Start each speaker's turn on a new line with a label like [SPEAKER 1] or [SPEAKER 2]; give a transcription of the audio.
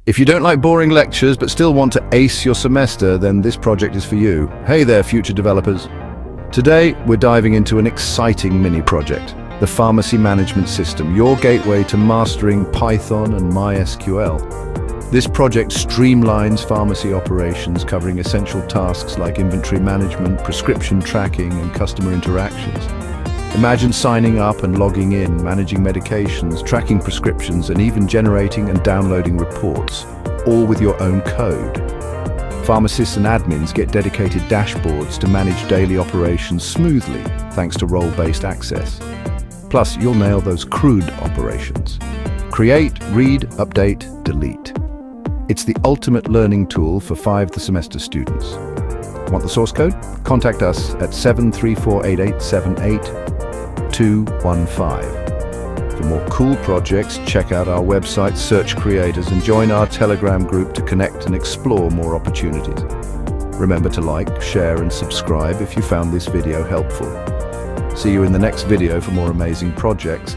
[SPEAKER 1] If you don't like boring lectures but still want to ace your semester, then this project is for you. Hey there, future developers. Today, we're diving into an exciting mini project, the Pharmacy Management System, your gateway to mastering Python and MySQL. This project streamlines pharmacy operations, covering essential tasks like inventory management, prescription tracking, and customer interactions. Imagine signing up and logging in, managing medications, tracking prescriptions, and even generating and downloading reports, all with your own code. Pharmacists and admins get dedicated dashboards to manage daily operations smoothly, thanks to role-based access. Plus, you'll nail those CRUD operations. Create, read, update, delete. It's the ultimate learning tool for 5th-semester students. Want the source code? Contact us at 7348878-215. For more cool projects, check out our website, search creators, and join our Telegram group to connect and explore more opportunities. Remember to like, share, and subscribe if you found this video helpful. See you in the next video for more amazing projects.